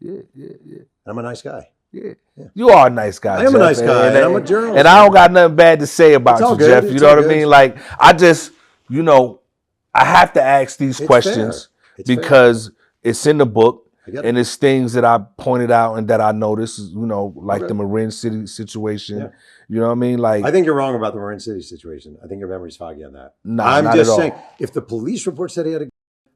And I'm a nice guy. Yeah. You are a nice guy, I am Jeff, a nice guy, and I'm a journalist. And I don't got nothing bad to say about you, good. Jeff. You know what I mean? Like, I just, I have to ask these questions because it's in the book, and it's things that I pointed out and that I noticed, like the Marin City situation. Yeah. You know what I mean? Like, I think you're wrong about the Marin City situation. I think your memory's foggy on that. Nah, I'm not just at all. saying, if the police report said he had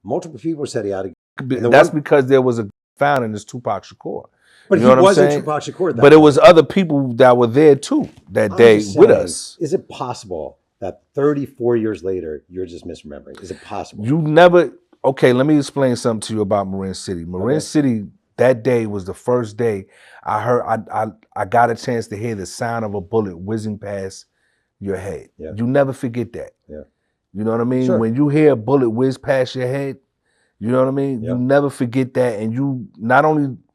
multiple people said he had that's because there was a found in this Tupac Shakur. But you know he wasn't Tupac Shakur. But it was other people that were there too that day with us. Is it possible that 34 years later you're just misremembering? Is it possible? You never. Okay, let me explain something to you about Marin City. Marin City, that day was the first day I heard. I got a chance to hear the sound of a bullet whizzing past your head. Yeah. You never forget that. Yeah. You know what I mean? Sure. When you hear a bullet whiz past your head, you know what I mean? Yeah. You never forget that, and you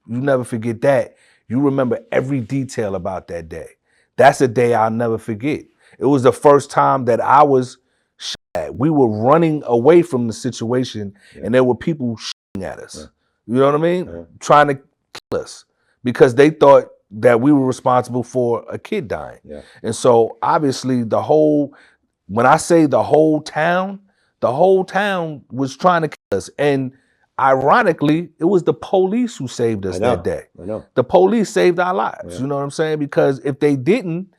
never forget that, you remember every detail about that day. That's a day I'll never forget. It was the first time that I was shot at. We were running away from the situation, and there were people shooting at us. You know what I mean? Trying to kill us because they thought that we were responsible for a kid dying. And so obviously when I say the whole town was trying to kill us. And ironically, it was the police who saved us that day. I know. The police saved our lives. You know what I'm saying? Because if they didn't,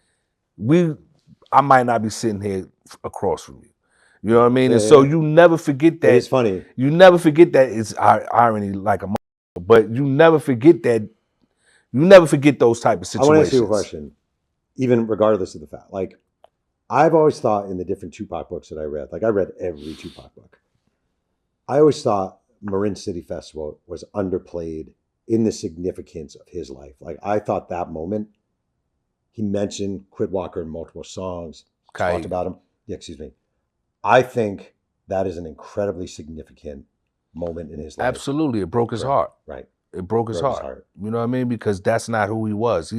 I might not be sitting here across from you. You know what I mean? And so you never forget that. It's funny. You never forget that. It's irony like a motherfucker, but you never forget that. You never forget those type of situations. I want to ask you a question, even regardless of the fact. Like, I've always thought in the different Tupac books that I read, like I read every Tupac book. I always thought Marin City Festival was underplayed in the significance of his life. Like, I thought that moment, he mentioned Quid Walker in multiple songs, talked about him. Yeah, excuse me. I think that is an incredibly significant moment in his life. Absolutely. It broke his heart. Right. It broke his heart. You know what I mean? Because that's not who he was.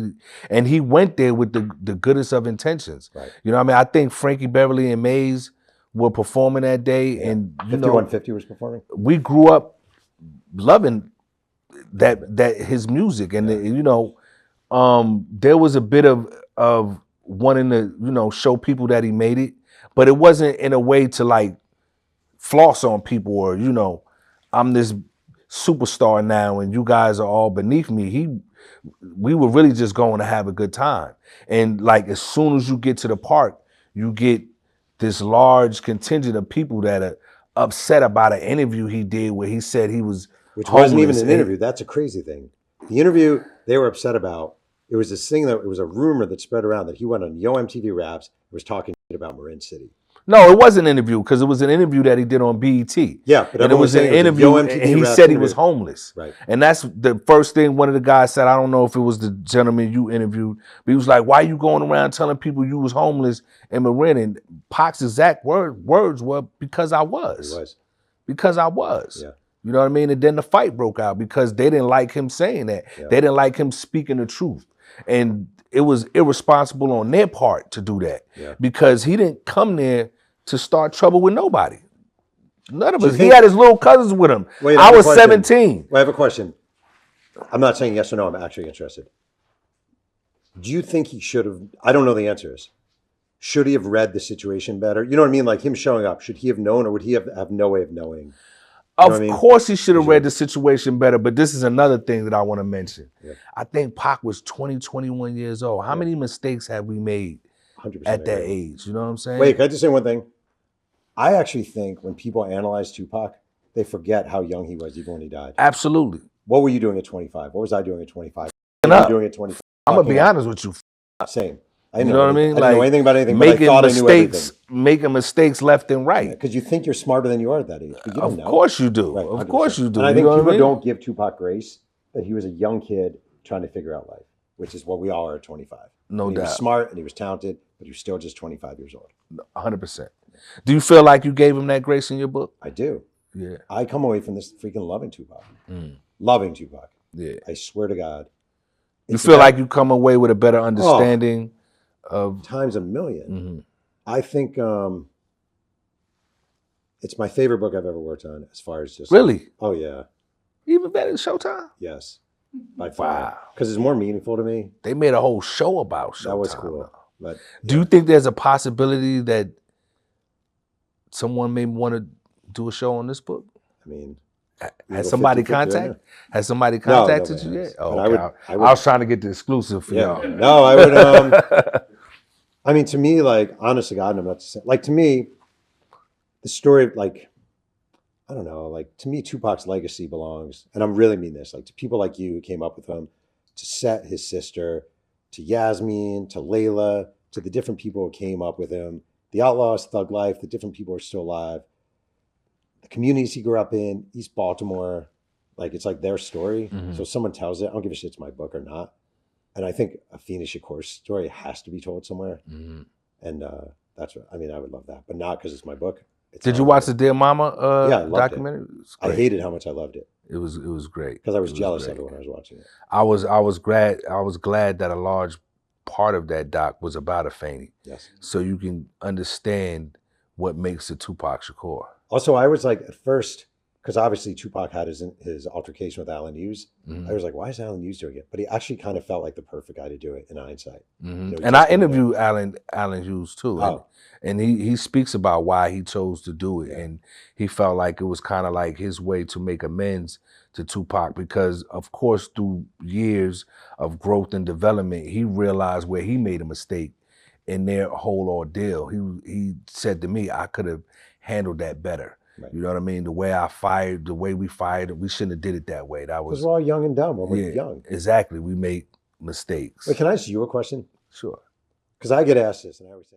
He went there with the goodest of intentions. Right. You know what I mean? I think Frankie Beverly and Maze were performing that day. And 5150 was performing. We grew up loving that his music. And there was a bit of wanting to, show people that he made it. But it wasn't in a way to like floss on people or, I'm this superstar now and you guys are all beneath me. We were really just going to have a good time. And like as soon as you get to the park, you get this large contingent of people that are upset about an interview he did where he said he was Which wasn't even an interview. That's a crazy thing. The interview they were upset about, it was this thing that it was a rumor that spread around that he went on Yo MTV Raps and was talking about Marin City. No, it wasn't an interview because it was an interview that he did on BET. Yeah, but and it was an interview, and he said he was homeless. Right. And that's the first thing one of the guys said. I don't know if it was the gentleman you interviewed, but he was like, "Why are you going around telling people you was homeless in Marin?" And Pac's exact words were, "Because I was." He was. Because I was. Yeah. You know what I mean? And then the fight broke out because they didn't like him saying that. Yeah. They didn't like him speaking the truth, and it was irresponsible on their part to do that because he didn't come there to start trouble with nobody. None of us. He had his little cousins with him. Wait, I was 17. Well, I have a question. I'm not saying yes or no. I'm actually interested. Do you think he should have, I don't know the answer is, should he have read the situation better? You know what I mean? Like him showing up, should he have known or would he have no way of knowing? Of course he should have read the situation better, but this is another thing that I want to mention. Yeah. I think Pac was 20, 21 years old. How many mistakes have we made 100% at that age? You know what I'm saying? Wait, can I just say one thing? I actually think when people analyze Tupac, they forget how young he was even when he died. Absolutely. What were you doing at 25? What was I doing at 25? What were you doing at 25? I'm going to be honest with you. Same. You know what I mean? I didn't know anything about anything, but I thought I knew everything. Making mistakes left and right. Because you think you're smarter than you are at that age, but you don't know. Of course you do. Right, of course you do. And I think people don't give Tupac grace that he was a young kid trying to figure out life, which is what we all are at 25. No doubt. He was smart and he was talented, but he was still just 25 years old. 100%. Do you feel like you gave him that grace in your book? I do. Yeah. I come away from this freaking loving Tupac. Loving Tupac. Yeah. I swear to God. You feel like you come away with a better understanding of times a million. I think it's my favorite book I've ever worked on as far as just really. Oh yeah. Even better than Showtime? Yes. by far. Wow. Because it's more meaningful to me. They made a whole show about Showtime. That was cool. Though. But do you think there's a possibility that someone may want to do a show on this book? I mean, has somebody contacted you yet? Oh, okay. I was trying to get the exclusive for y'all. No, I would. I mean, to me, like, honest to God, I'm not to say, like, to me, the story, like, I don't know, like, to me, Tupac's legacy belongs, and I'm really mean this, like, to people like you who came up with him, to Set, his sister, to Yasmin, to Layla, to the different people who came up with him, the Outlaws, Thug Life, the different people who are still alive, the communities he grew up in, East Baltimore, like, it's like their story. So if someone tells it, I don't give a shit it's my book or not. And I think a Phoenix Shakur story has to be told somewhere. And that's what, I mean, I would love that, but not because it's my book. Did you watch the Dear Mama documentary? I hated how much I loved it. It was great. Because I was jealous of it when I was watching it. I was glad that a large part of that doc was about Afeni. Yes. So you can understand what makes a Tupac Shakur. Also, I was like, at first, because obviously Tupac had his altercation with Alan Hughes. I was like, why is Alan Hughes doing it? But he actually kind of felt like the perfect guy to do it in hindsight. You know, and I interviewed Alan Hughes too. And he speaks about why he chose to do it. And he felt like it was kind of like his way to make amends to Tupac because, of course, through years of growth and development, he realized where he made a mistake in their whole ordeal. He said to me, I could have handled that better. Right. You know what I mean? The way we fired it, we shouldn't have did it that way. That was, because we're all young and dumb when we're young. Exactly. We make mistakes. Wait, can I ask you a question? Sure. Because I get asked this and I always say,